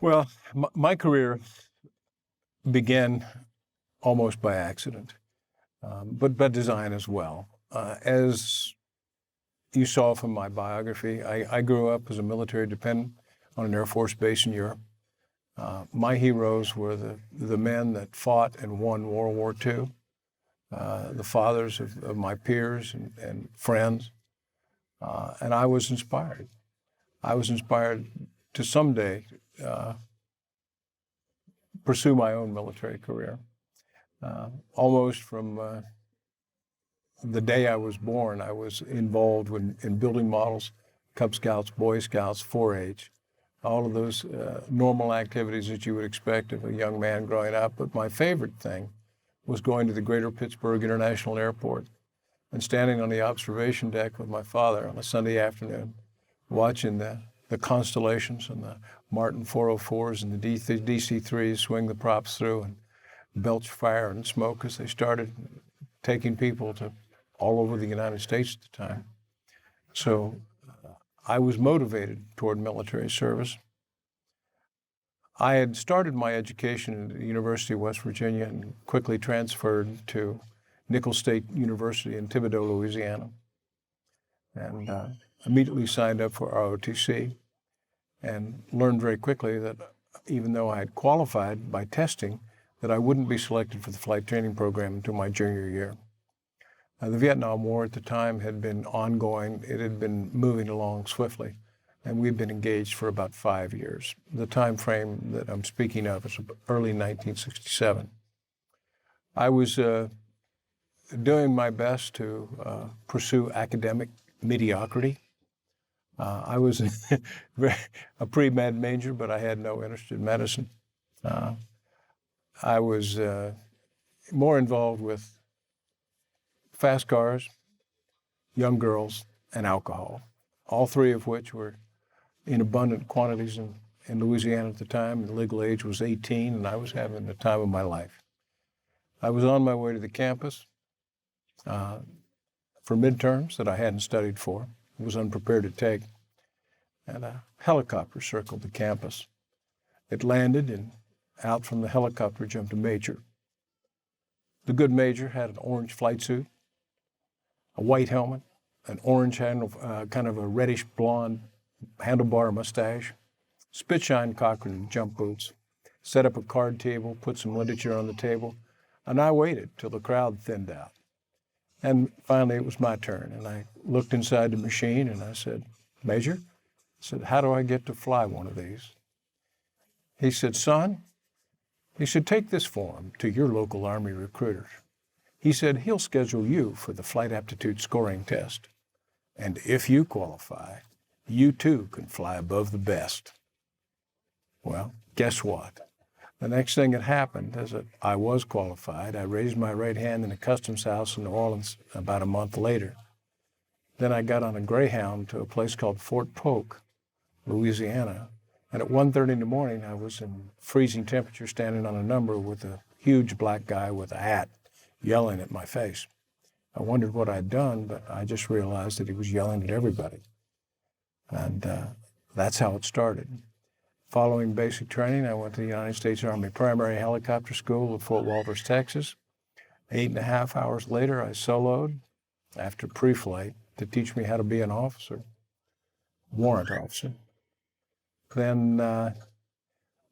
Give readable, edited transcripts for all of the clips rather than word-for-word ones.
Well, my career began almost by accident, but by design as well. As you saw from my biography, I grew up as a military dependent on an Air Force base in Europe. My heroes were the men that fought and won World War II, the fathers of my peers and friends, and I was inspired. I was inspired to someday pursue my own military career. Almost from the day I was born, I was involved in building models, Cub Scouts, Boy Scouts, 4-H, all of those normal activities that you would expect of a young man growing up. But my favorite thing was going to the Greater Pittsburgh International Airport and standing on the observation deck with my father on a Sunday afternoon, watching the constellations and the Martin 404s and the DC-3s swing the props through and belch fire and smoke as they started taking people to all over the United States at the time. So I was motivated toward military service. I had started my education at the University of West Virginia and quickly transferred to Nichols State University in Thibodaux, Louisiana, and immediately signed up for ROTC and learned very quickly that even though I had qualified by testing, that I wouldn't be selected for the flight training program until my junior year. The Vietnam War at the time had been ongoing. It had been moving along swiftly, and we'd been engaged for about 5 years. The time frame that I'm speaking of is early 1967. I was doing my best to pursue academic mediocrity. I was a pre-med major, but I had no interest in medicine. I was more involved with fast cars, young girls, and alcohol, all three of which were in abundant quantities in Louisiana at the time. The legal age was 18, and I was having the time of my life. I was on my way to the campus for midterms that I hadn't studied for, was unprepared to take, and a helicopter circled the campus. It landed, and out from the helicopter jumped a major. The good major had an orange flight suit, a white helmet, an orange handle, kind of a reddish blonde handlebar mustache, spit-shine Cochrane jump boots, set up a card table, put some literature on the table, and I waited till the crowd thinned out. And finally it was my turn, and I looked inside the machine and I said, "Major," I said, "how do I get to fly one of these?" He said, "Son," he said, "take this form to your local Army recruiter." He said, "He'll schedule you for the flight aptitude scoring test. And if you qualify, you too can fly above the best." Well, guess what? The next thing that happened is that I was qualified. I raised my right hand in a customs house in New Orleans about a month later. Then I got on a Greyhound to a place called Fort Polk, Louisiana. And at 1:30 in the morning, I was in freezing temperature standing on a number with a huge black guy with a hat yelling at my face. I wondered what I'd done, but I just realized that he was yelling at everybody. And that's how it started. Following basic training, I went to the United States Army Primary Helicopter School at Fort Walters, Texas. 8.5 hours later, I soloed after pre-flight to teach me how to be an officer, warrant officer. Then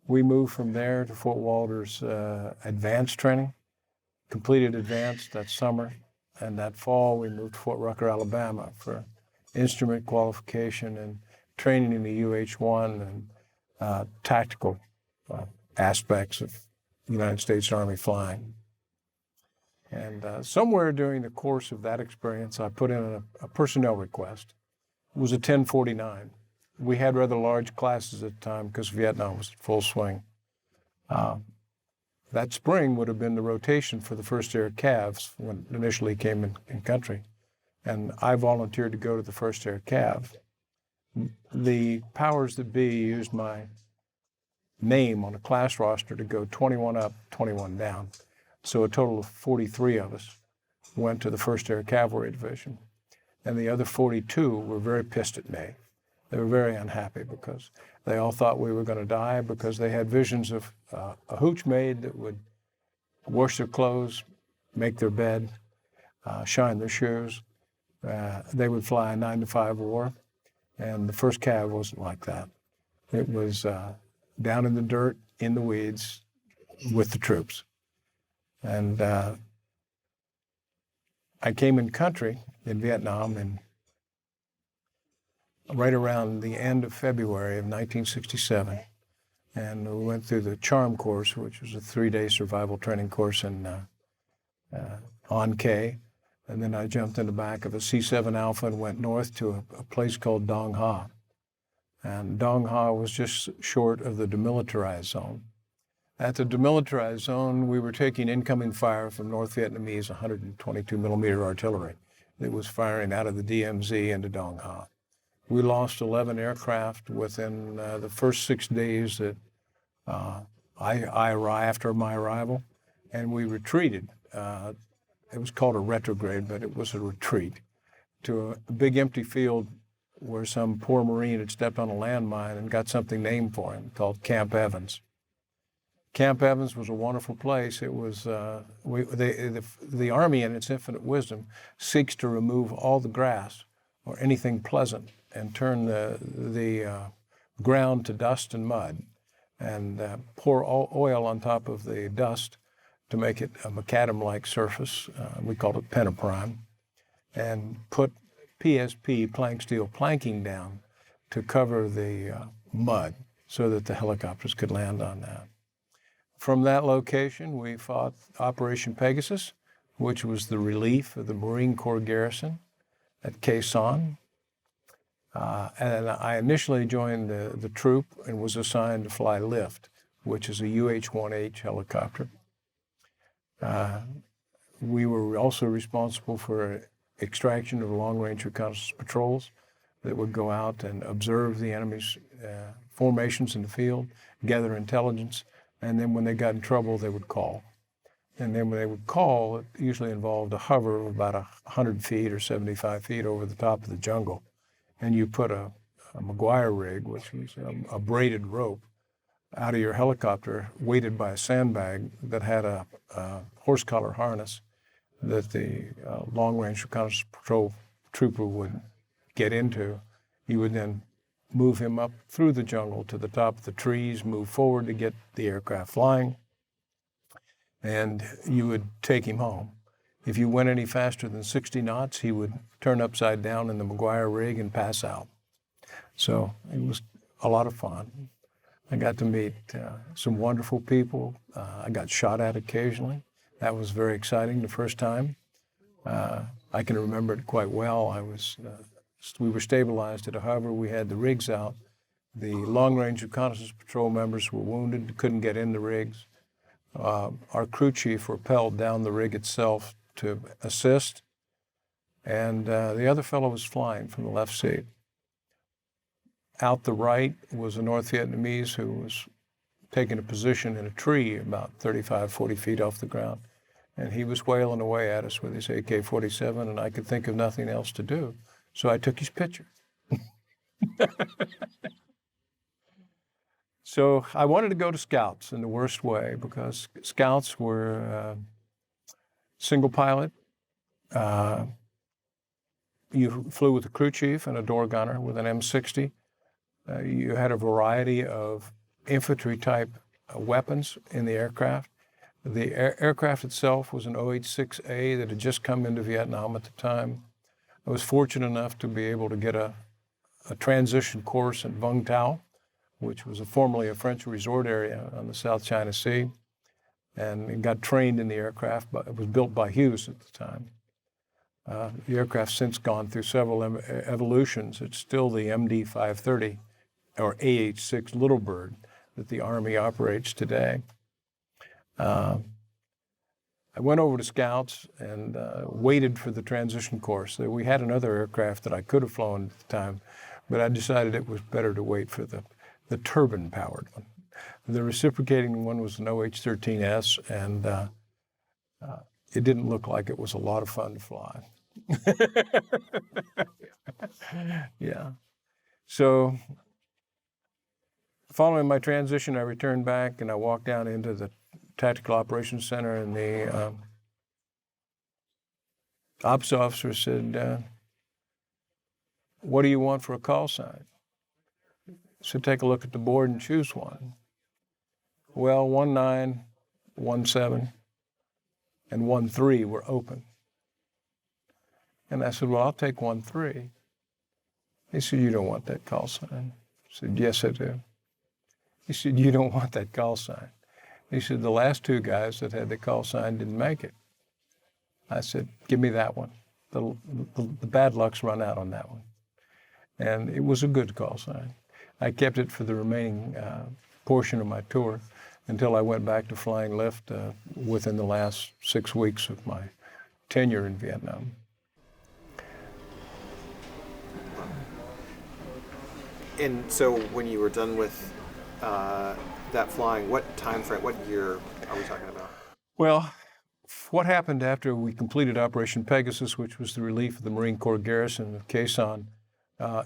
we moved from there to Fort Walters advanced training, completed advanced that summer, and that fall we moved to Fort Rucker, Alabama for instrument qualification and training in the UH-1 and tactical aspects of United States Army flying. And somewhere during the course of that experience, I put in a personnel request. It was a 1049. We had rather large classes at the time because Vietnam was in full swing. That spring would have been the rotation for the 1st Air Cavs when it initially came in country. And I volunteered to go to the 1st Air Cav. The powers that be used my name on a class roster to go 21 up, 21 down. So a total of 43 of us went to the 1st Air Cavalry Division. And the other 42 were very pissed at me. They were very unhappy because they all thought we were going to die, because they had visions of a hooch maid that would wash their clothes, make their bed, shine their shoes. They would fly a 9-to-5 war, and the first cav wasn't like that. It was down in the dirt, in the weeds, with the troops. And I came in country in Vietnam in right around the end of February of 1967. And we went through the CHARM course, which was a 3-day survival training course on K. And then I jumped in the back of a C-7 Alpha and went north to a place called Dong Ha. And Dong Ha was just short of the demilitarized zone. At the demilitarized zone, we were taking incoming fire from North Vietnamese 122 millimeter artillery that was firing out of the DMZ into Dong Ha. We lost 11 aircraft within the first 6 days that after my arrival, and we retreated. It was called a retrograde, but it was a retreat to a big empty field where some poor Marine had stepped on a landmine and got something named for him called Camp Evans. Camp Evans was a wonderful place. It was the Army, in its infinite wisdom, seeks to remove all the grass or anything pleasant and turn the ground to dust and mud, and pour oil on top of the dust to make it a macadam-like surface. We called it pentaprime, and put PSP, plank steel planking, down to cover the mud so that the helicopters could land on that. From that location, we fought Operation Pegasus, which was the relief of the Marine Corps garrison at Quai Son. And I initially joined the troop and was assigned to fly Lift, which is a UH-1H helicopter. We were also responsible for extraction of long-range reconnaissance patrols that would go out and observe the enemy's formations in the field, gather intelligence, and then when they got in trouble, they would call. And then when they would call, it usually involved a hover of about 100 feet or 75 feet over the top of the jungle. And you put a McGuire rig, which was a braided rope, out of your helicopter, weighted by a sandbag that had a horse collar harness that the long-range reconnaissance patrol trooper would get into. You would then move him up through the jungle to the top of the trees, move forward to get the aircraft flying, and you would take him home. If you went any faster than 60 knots, he would turn upside down in the McGuire rig and pass out. So it was a lot of fun. I got to meet some wonderful people. I got shot at occasionally. That was very exciting the first time. I can remember it quite well. We were stabilized at a hover. We had the rigs out. The long-range reconnaissance patrol members were wounded, couldn't get in the rigs. Our crew chief rappelled down the rig itself to assist, and the other fellow was flying from the left seat. Out the right was a North Vietnamese who was taking a position in a tree about 35, 40 feet off the ground, and he was wailing away at us with his AK-47, and I could think of nothing else to do, so I took his picture. So I wanted to go to Scouts in the worst way, because Scouts were single pilot. You flew with a crew chief and a door gunner with an M60. You had a variety of infantry-type weapons in the aircraft. The aircraft itself was an OH-6A that had just come into Vietnam at the time. I was fortunate enough to be able to get a transition course in Vung Tau, which was formerly a French resort area on the South China Sea, and got trained in the aircraft, but it was built by Hughes at the time. The aircraft's since gone through several evolutions. It's still the MD-530, or AH-6 Little Bird, that the Army operates today. I went over to Scouts and waited for the transition course. We had another aircraft that I could have flown at the time, but I decided it was better to wait for the turbine-powered one. The reciprocating one was an OH-13S, and it didn't look like it was a lot of fun to fly. Yeah. So following my transition, I returned back and I walked down into the Tactical Operations Center, and the ops officer said, what do you want for a call sign? So take a look at the board and choose one. Well, 19, 17, and 13 were open. And I said, well, I'll take 13. He said, you don't want that call sign. I said, yes, I do. He said, you don't want that call sign. He said, the last 2 guys that had the call sign didn't make it. I said, give me that one. The bad luck's run out on that one. And it was a good call sign. I kept it for the remaining portion of my tour until I went back to flying lift within the last 6 weeks of my tenure in Vietnam. And so when you were done with that flying, what time frame, what year are we talking about? Well, what happened after we completed Operation Pegasus, which was the relief of the Marine Corps garrison of Quezon,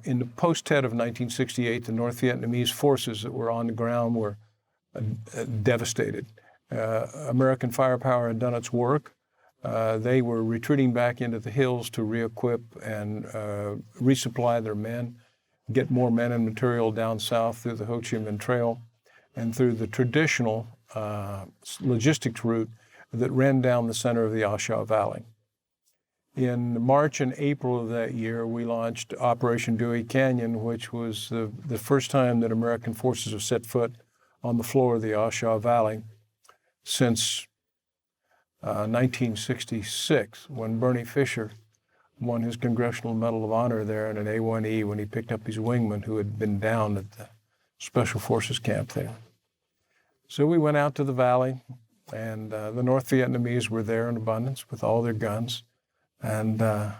in the post-Tet of 1968, the North Vietnamese forces that were on the ground were devastated. American firepower had done its work. They were retreating back into the hills to re-equip and resupply their men, get more men and material down south through the Ho Chi Minh Trail and through the traditional logistics route that ran down the center of the A Shau Valley. In March and April of that year, we launched Operation Dewey Canyon, which was the first time that American forces have set foot on the floor of the A Shau Valley since 1966, when Bernie Fisher won his Congressional Medal of Honor there in an A-1E when he picked up his wingman who had been down at the Special Forces camp there. So we went out to the valley, and the North Vietnamese were there in abundance with all their guns and their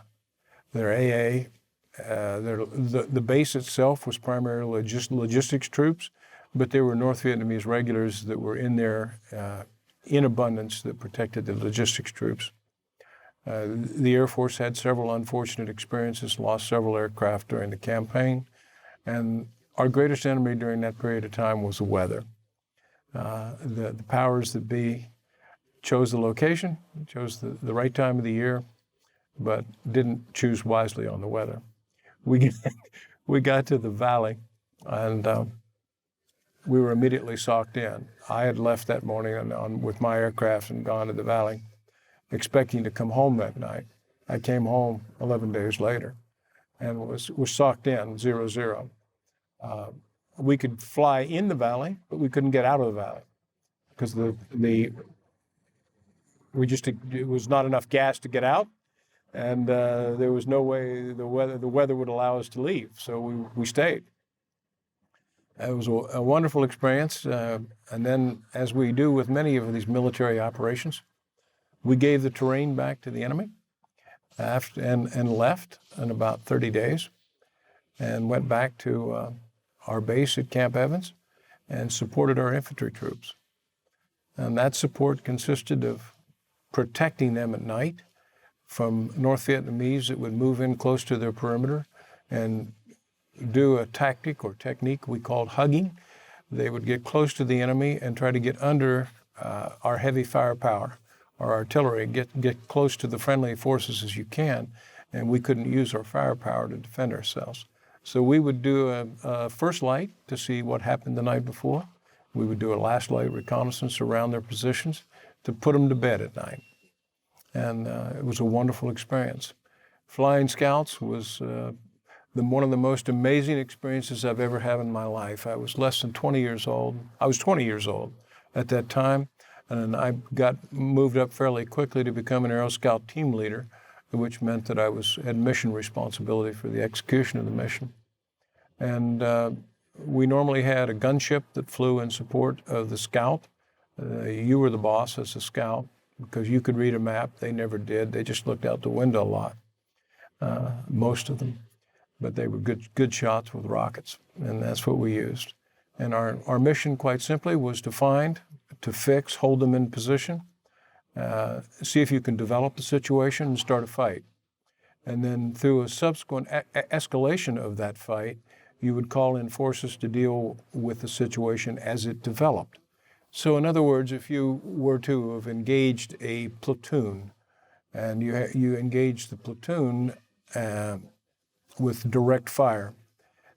AA. The base itself was primarily logistics troops, but there were North Vietnamese regulars that were in there in abundance that protected the logistics troops. The Air Force had several unfortunate experiences, lost several aircraft during the campaign, and our greatest enemy during that period of time was the weather. The powers that be chose the location, chose the right time of the year, but didn't choose wisely on the weather. We got to the valley, and we were immediately socked in. I had left that morning with my aircraft and gone to the valley, expecting to come home that night. I came home 11 days later and was socked in 0-0. We could fly in the valley, but we couldn't get out of the valley because it was not enough gas to get out, and there was no way the weather would allow us to leave. So we stayed. It was a wonderful experience. And then, as we do with many of these military operations, we gave the terrain back to the enemy and left in about 30 days and went back to our base at Camp Evans and supported our infantry troops. And that support consisted of protecting them at night from North Vietnamese that would move in close to their perimeter and do a tactic or technique we called hugging. They would get close to the enemy and try to get under our heavy firepower, our artillery, get close to the friendly forces as you can, and we couldn't use our firepower to defend ourselves. So we would do a first light to see what happened the night before. We would do a last light reconnaissance around their positions to put them to bed at night. And it was a wonderful experience. Flying scouts was one of the most amazing experiences I've ever had in my life. I was less than 20 years old. I was 20 years old at that time, and I got moved up fairly quickly to become an Aero Scout team leader, which meant that I had mission responsibility for the execution of the mission. And we normally had a gunship that flew in support of the scout. You were the boss as a scout because you could read a map. They never did. They just looked out the window a lot, most of them. But they were good shots with rockets, and that's what we used. And our mission, quite simply, was to find, to fix, hold them in position, see if you can develop the situation and start a fight. And then through a subsequent escalation of that fight, you would call in forces to deal with the situation as it developed. So in other words, if you were to have engaged a platoon and you engaged the platoon with direct fire,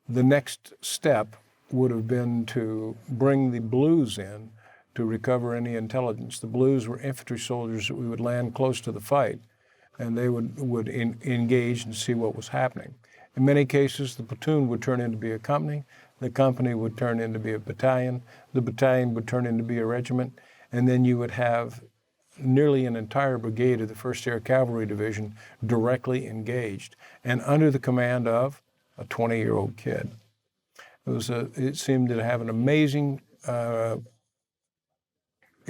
the next step would have been to bring the blues in to recover any intelligence. The blues were infantry soldiers that we would land close to the fight, and they would engage and see what was happening. In many cases, the platoon would turn into be a company, the company would turn into be a battalion, the battalion would turn into be a regiment, and then you would have nearly an entire brigade of the 1st Air Cavalry Division directly engaged and under the command of a 20-year-old kid. It seemed to have an amazing, it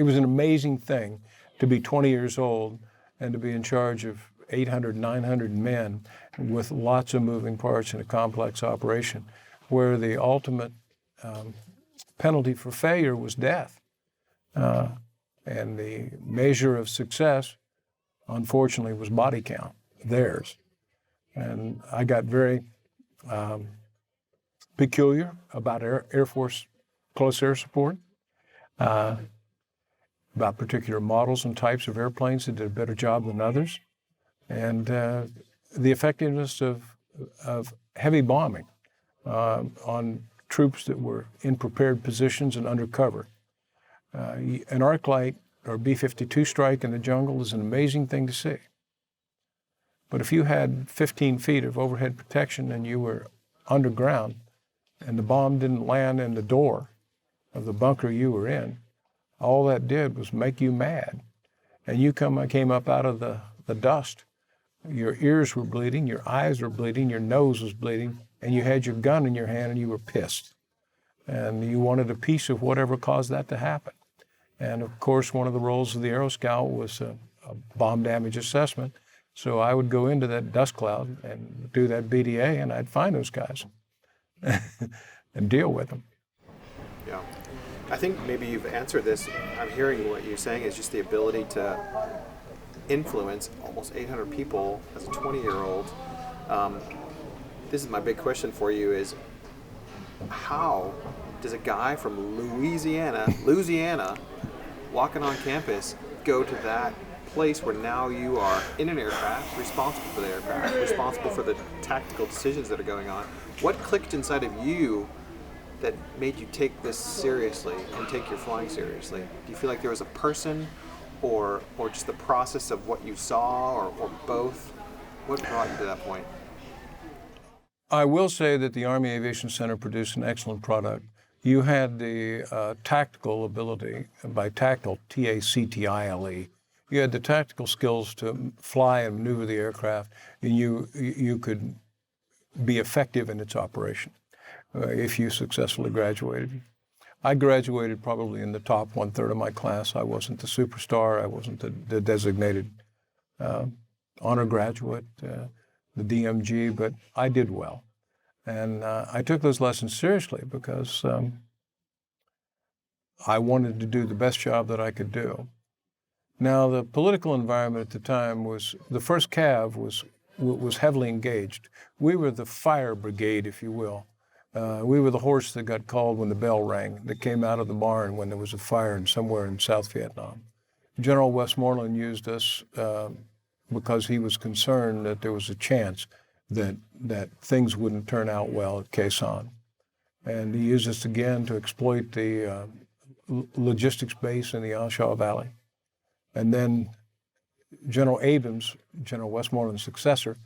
was an amazing thing to be 20 years old and to be in charge of 800, 900 men with lots of moving parts in a complex operation where the ultimate penalty for failure was death. And the measure of success, unfortunately, was body count, theirs. And I got very peculiar about Air Force close air support, about particular models and types of airplanes that did a better job than others, and the effectiveness of heavy bombing on troops that were in prepared positions and under cover. An arc light or B-52 strike in the jungle is an amazing thing to see. But if you had 15 feet of overhead protection and you were underground and the bomb didn't land in the door of the bunker you were in, all that did was make you mad. And you came up out of the dust. Your ears were bleeding, your eyes were bleeding, your nose was bleeding, and you had your gun in your hand and you were pissed. And you wanted a piece of whatever caused that to happen. And of course, one of the roles of the Aero Scout was a bomb damage assessment. So I would go into that dust cloud and do that BDA, and I'd find those guys and deal with them. Yeah. I think maybe you've answered this. I'm hearing what you're saying is just the ability to influence almost 800 people as a 20-year-old. This is my big question for you is, how does a guy from Louisiana, walking on campus, go to that place where now you are in an aircraft, responsible for the aircraft, responsible for the tactical decisions that are going on? What clicked inside of you that made you take this seriously and take your flying seriously? Do you feel like there was a person or just the process of what you saw or both? What brought you to that point? I will say that the Army Aviation Center produced an excellent product. You had the tactical ability, by tactile, T-A-C-T-I-L-E. You had the tactical skills to fly and maneuver the aircraft, and you could be effective in its operation if you successfully graduated. I graduated probably in the top 1/3 of my class. I wasn't the superstar. I wasn't the designated honor graduate, the DMG, but I did well. And I took those lessons seriously because I wanted to do the best job that I could do. Now, the political environment at the time was, the 1st Cav was heavily engaged. We were the fire brigade, if you will. We were the horse that got called when the bell rang, that came out of the barn when there was a fire somewhere in South Vietnam. General Westmoreland used us because he was concerned that there was a chance that things wouldn't turn out well at Quai Son. And he used us again to exploit the logistics base in the An Shao Valley. And then General Abrams, General Westmoreland's successor,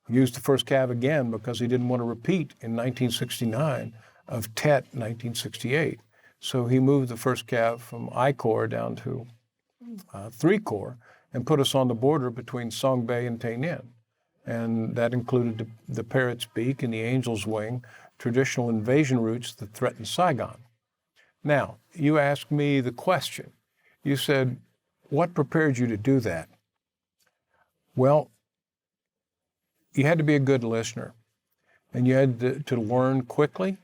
used the 1st Cav again because he didn't want to repeat in 1969 of Tet 1968. So he moved the 1st Cav from I Corps down to 3 Corps and put us on the border between Song Bay and Tay Ninh. And that included the Parrot's Beak and the Angel's Wing, traditional invasion routes that threatened Saigon. Now, you asked me the question. You said, what prepared you to do that? Well, you had to be a good listener, and you had to learn quickly.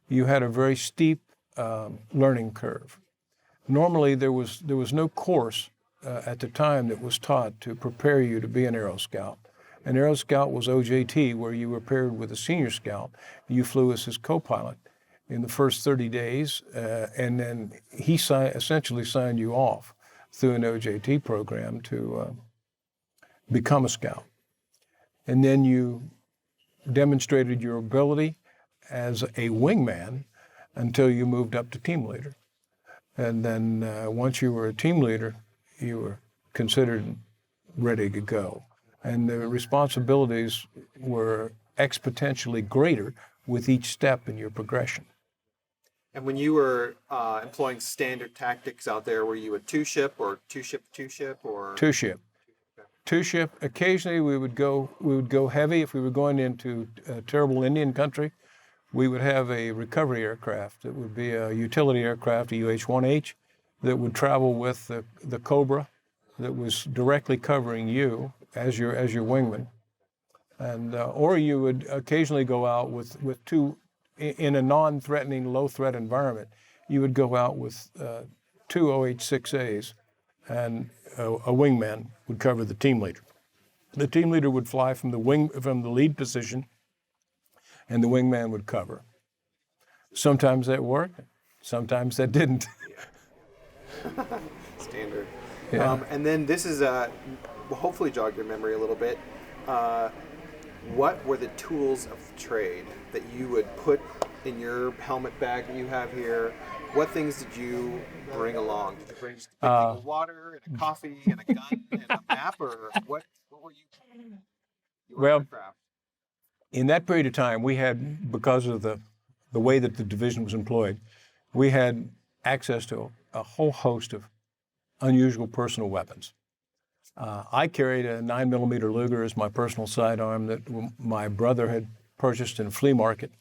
You had a very steep learning curve. Normally, there was no course at the time that was taught to prepare you to be an Aero Scout. An Aero Scout was OJT, where you were paired with a senior scout. You flew as his co-pilot in the first 30 days, and then he essentially signed you off through an OJT program to become a scout. And then you demonstrated your ability as a wingman until you moved up to team leader. And then once you were a team leader, you were considered ready to go. And the responsibilities were exponentially greater with each step in your progression. And when you were employing standard tactics out there, were you a two-ship or two-ship, or? Two-ship. Two-ship. Occasionally we would go heavy if we were going into terrible Indian country. We would have a recovery aircraft. It would be a utility aircraft, a UH-1H, that would travel with the Cobra that was directly covering you as your wingman. And or you would occasionally go out with two, in a non-threatening, low-threat environment, you would go out with two OH-6As, and a wingman would cover the team leader. The team leader would fly from the lead position, and the wingman would cover. Sometimes that worked, sometimes that didn't. Standard. Yeah. And then this is will hopefully jog your memory a little bit. What were the tools of trade that you would put in your helmet bag that you have here? What things did you bring along? Did you bring just a big thing of water and a coffee and a gun and a map, or what were you? Well, in that period of time, we had, because of the way that the division was employed, we had access to a whole host of unusual personal weapons. I carried a 9mm Luger as my personal sidearm that my brother had purchased in a flea market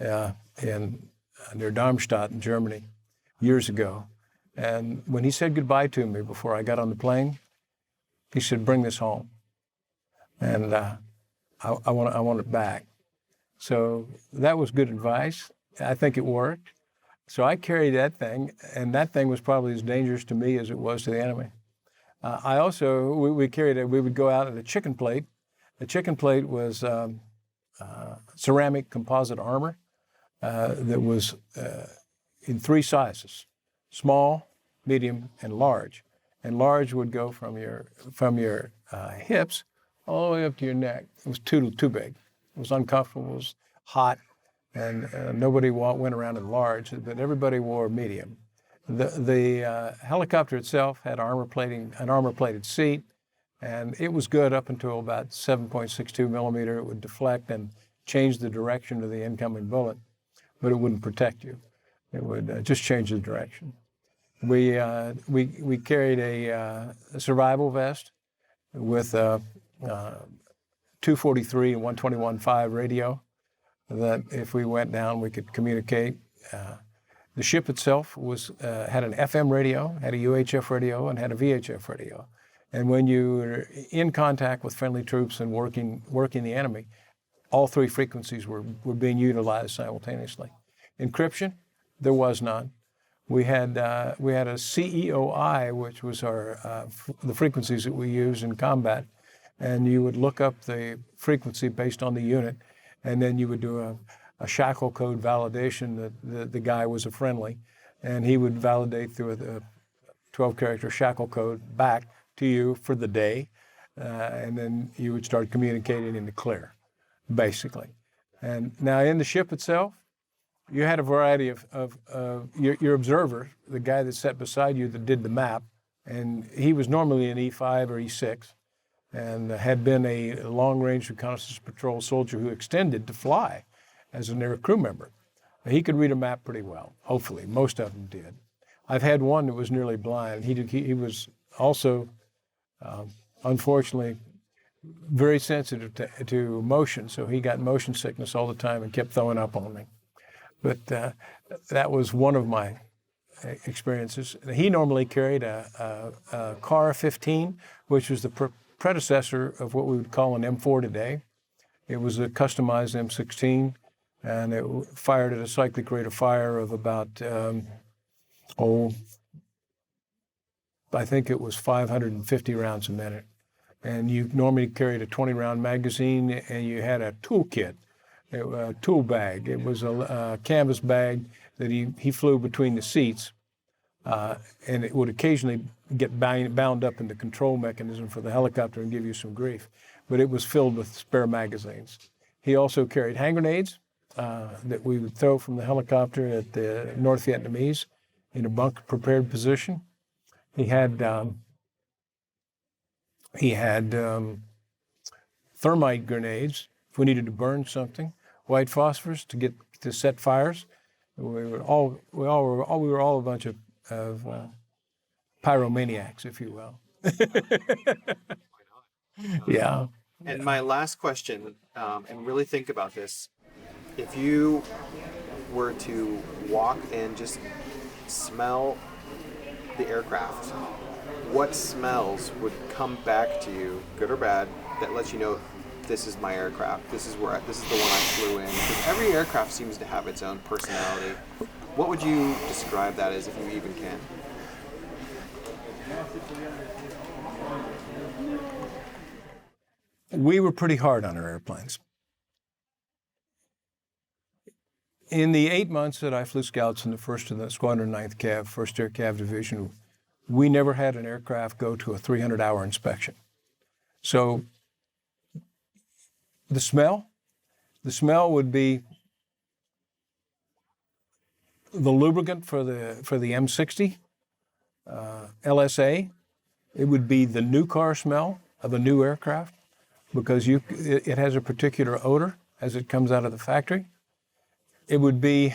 near Darmstadt in Germany years ago. And when he said goodbye to me before I got on the plane, he said, "Bring this home." And I want it back. So that was good advice. I think it worked. So I carried that thing, and that thing was probably as dangerous to me as it was to the enemy. We carried it. We would go out at a chicken plate. The chicken plate was ceramic composite armor that was in three sizes: small, medium, and large. And large would go from your hips all the way up to your neck. It was too big. It was uncomfortable. It was hot, and nobody went around in large. But everybody wore medium. The helicopter itself had an armor-plated seat, and it was good up until about 7.62 millimeter. It would deflect and change the direction of the incoming bullet, but it wouldn't protect you. It would just change the direction. We carried a survival vest with a 243 and 121.5 radio that if we went down, we could communicate. The ship itself had an FM radio, had a UHF radio, and had a VHF radio. And when you were in contact with friendly troops and working the enemy, all three frequencies were being utilized simultaneously. Encryption, there was none. We had a CEOI, which was the frequencies that we use in combat, and you would look up the frequency based on the unit, and then you would do a shackle code validation that the guy was a friendly, and he would validate through a 12-character shackle code back to you for the day, and then you would start communicating in the clear, basically. And now in the ship itself, you had a variety of your observer, the guy that sat beside you that did the map, and he was normally an E5 or E6, and had been a long-range reconnaissance patrol soldier who extended to fly as an air crew member. He could read a map pretty well, hopefully. Most of them did. I've had one that was nearly blind. He was also, unfortunately, very sensitive to motion, so he got motion sickness all the time and kept throwing up on me. But that was one of my experiences. He normally carried a Car 15, which was the predecessor of what we would call an M4 today. It was a customized M16, and it fired at a cyclic rate of fire of about, I think it was 550 rounds a minute. And you normally carried a 20-round magazine, and you had a toolkit, a tool bag. It was a canvas bag that he flew between the seats, and it would occasionally get bound up in the control mechanism for the helicopter and give you some grief. But it was filled with spare magazines. He also carried hand grenades that we would throw from the helicopter at the North Vietnamese in a bunker prepared position. He had thermite grenades if we needed to burn something, white phosphorus to set fires. We were all a bunch of pyromaniacs, if you will. Yeah. And my last question, and really think about this, if you were to walk and just smell the aircraft, what smells would come back to you, good or bad, that lets you know this is my aircraft, this is the one I flew in? Because every aircraft seems to have its own personality. What would you describe that as, if you even can? We were pretty hard on our airplanes. In the 8 months that I flew scouts in the 1st and the Squadron 9th Cav, 1st Air Cav Division, we never had an aircraft go to a 300-hour inspection. So the smell would be the lubricant for the M60, LSA. It would be the new car smell of a new aircraft, because it has a particular odor as it comes out of the factory. It would be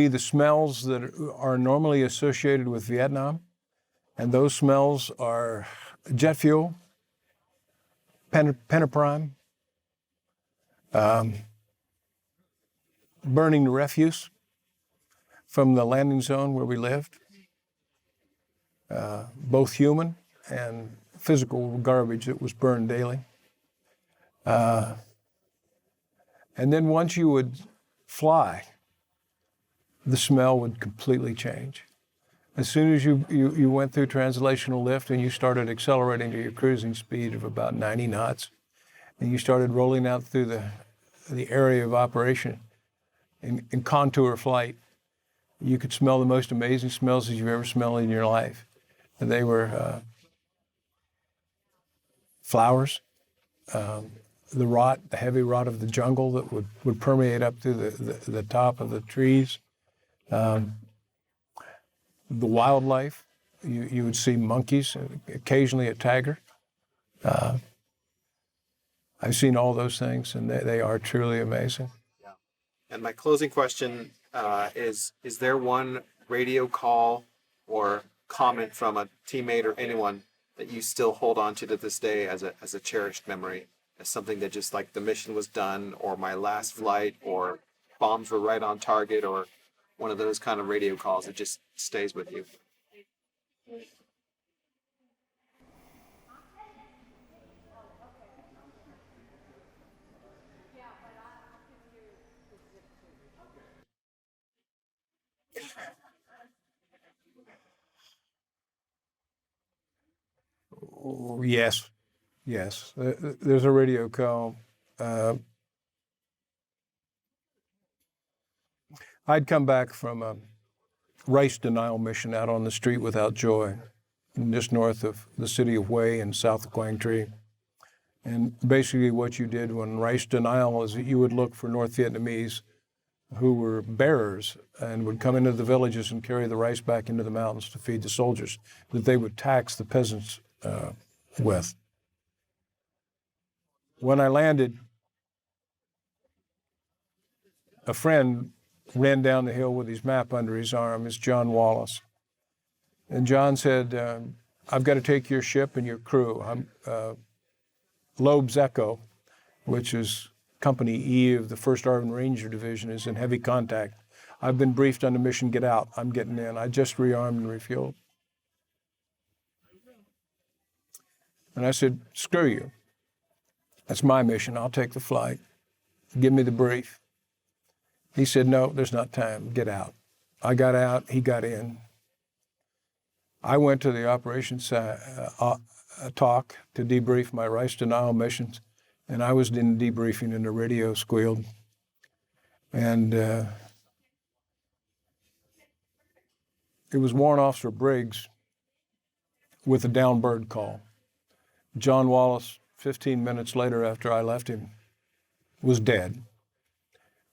the smells that are normally associated with Vietnam, and those smells are jet fuel, pentaprime, burning the refuse from the landing zone where we lived, both human and physical garbage that was burned daily. And then once you would fly, the smell would completely change. As soon as you went through translational lift and you started accelerating to your cruising speed of about 90 knots, and you started rolling out through the area of operation in contour flight, you could smell the most amazing smells that you've ever smelled in your life. And they were flowers, the heavy rot of the jungle that would permeate up through the top of the trees. The wildlife, you would see monkeys, occasionally a tiger. I've seen all those things, and they are truly amazing. Yeah. And my closing question is there one radio call or comment from a teammate or anyone that you still hold on to this day as a cherished memory, as something that just like the mission was done, or my last flight, or bombs were right on target, or one of those kind of radio calls that just stays with you? Yes. There's a radio call. I'd come back from a rice denial mission out on the street without joy, just north of the city of Hue and south of Quang Tri. And basically what you did when rice denial is that you would look for North Vietnamese who were bearers and would come into the villages and carry the rice back into the mountains to feed the soldiers that they would tax the peasants with. When I landed, a friend ran down the hill with his map under his arm. It's John Wallace. And John said, I've got to take your ship and your crew. Loeb's Echo, which is Company E of the 1st Armored Ranger Division, is in heavy contact. I've been briefed on the mission, get out. I'm getting in. I just rearmed and refueled. And I said, screw you. That's my mission. I'll take the flight. Give me the brief. He said, no, there's not time, get out. I got out, he got in. I went to the operations talk to debrief my rice denial missions, and I was in debriefing and the radio squealed. And it was Warrant Officer Briggs with a down bird call. John Wallace, 15 minutes later after I left him, was dead.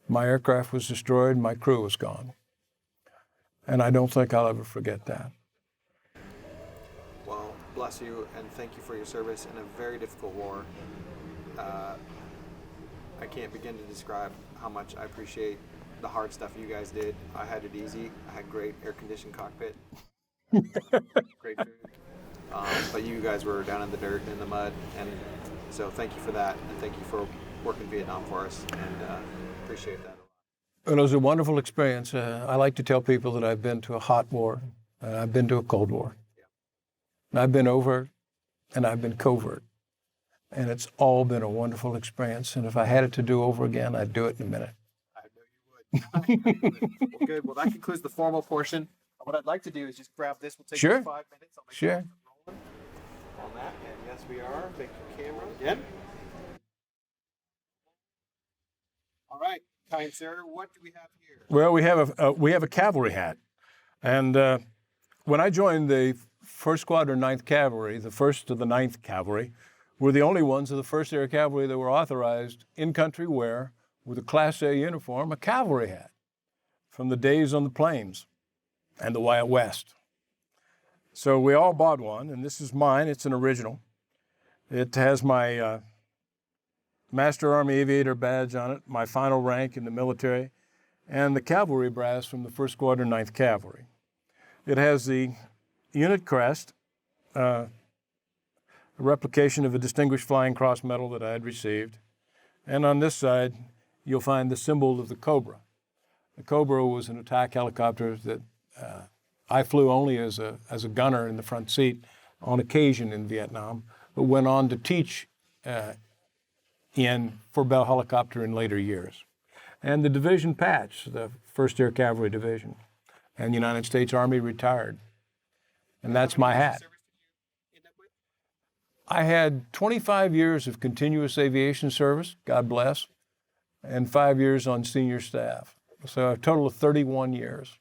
My aircraft was destroyed, my crew was gone. And I don't think I'll ever forget that. Well, bless you, and thank you for your service in a very difficult war. I can't begin to describe how much I appreciate the hard stuff you guys did. I had it easy. I had great air-conditioned cockpit, great food. But you guys were down in the dirt and in the mud, and so thank you for that, and thank you for working Vietnam for us, and appreciate that. It was a wonderful experience. I like to tell people that I've been to a hot war, and I've been to a cold war. And I've been overt, and I've been covert. And it's all been a wonderful experience. And if I had it to do over again, I'd do it in a minute. I know you would. Well, good. Well, that concludes the formal portion. What I'd like to do is just grab this. We'll take Sure. 5 minutes. I'll make Sure. sure we're rolling on that. And yes, we are. Thank you, camera. Again. All right, kind sir. What do we have here? Well, we have a cavalry hat. And when I joined the 1st Squadron 9th Cavalry, the 1st of the 9th Cavalry, were the only ones of the 1st Air Cavalry that were authorized in-country wear with a Class A uniform, a cavalry hat, from the days on the plains and the Wild West. So we all bought one, and this is mine. It's an original. It has my Master Army Aviator badge on it, my final rank in the military, and the cavalry brass from the 1st Squadron 9th Cavalry. It has the unit crest, a replication of a Distinguished Flying Cross medal that I had received. And on this side, you'll find the symbol of the Cobra. The Cobra was an attack helicopter that I flew only as a gunner in the front seat on occasion in Vietnam, but went on to teach for Bell Helicopter in later years. And the division patch, the 1st Air Cavalry Division, and United States Army retired. And that's my hat. I had 25 years of continuous aviation service, God bless, and 5 years on senior staff. So a total of 31 years.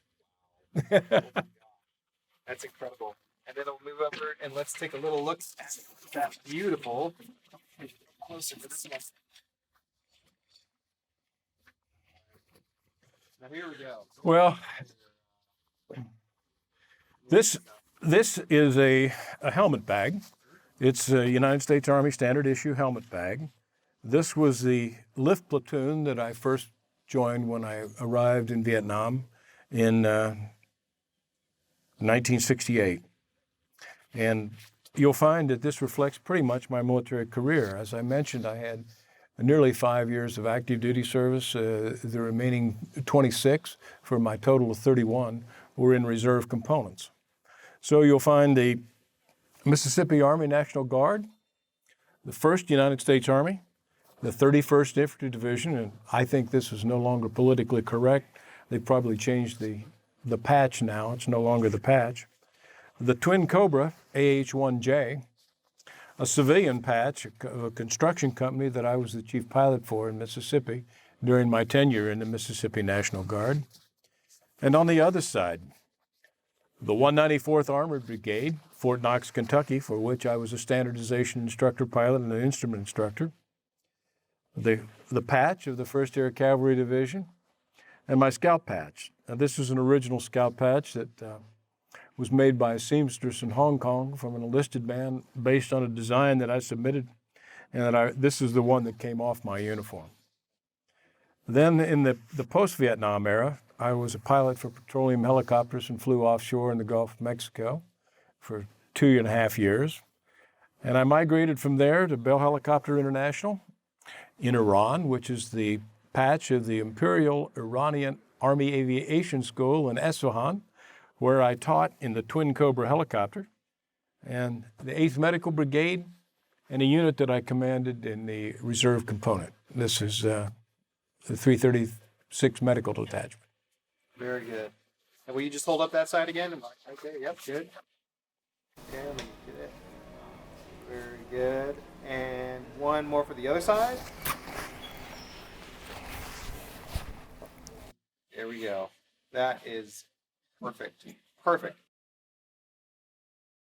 That's incredible. And then we'll move over and let's take a little look at that beautiful. Closer to this one. Now here we go. Well, this is a helmet bag. It's a United States Army standard issue helmet bag. This was the lift platoon that I first joined when I arrived in Vietnam in 1968. And you'll find that this reflects pretty much my military career. As I mentioned, I had nearly 5 years of active duty service. The remaining 26 for my total of 31 were in reserve components. So you'll find the Mississippi Army National Guard, the 1st United States Army, the 31st Infantry Division, and I think this is no longer politically correct. They've probably changed the patch now. It's no longer the patch. The Twin Cobra AH-1J, a civilian patch of a construction company that I was the chief pilot for in Mississippi during my tenure in the Mississippi National Guard. And on the other side, the 194th Armored Brigade, Fort Knox, Kentucky, for which I was a standardization instructor pilot and an instrument instructor. The patch of the 1st Air Cavalry Division, and my scout patch. Now, this is an original scout patch that was made by a seamstress in Hong Kong from an enlisted man based on a design that I submitted, and this is the one that came off my uniform. Then in the post-Vietnam era, I was a pilot for petroleum helicopters and flew offshore in the Gulf of Mexico for 2.5 years. And I migrated from there to Bell Helicopter International in Iran, which is the patch of the Imperial Iranian Army Aviation School in Isfahan, where I taught in the Twin Cobra helicopter, and the 8th Medical Brigade, and a unit that I commanded in the reserve component. This is the 332nd 6 medical detachment. Very good. And will you just hold up that side again? Okay, yep, good. Okay, let me get it. Very good. And one more for the other side. There we go. That is perfect. Perfect.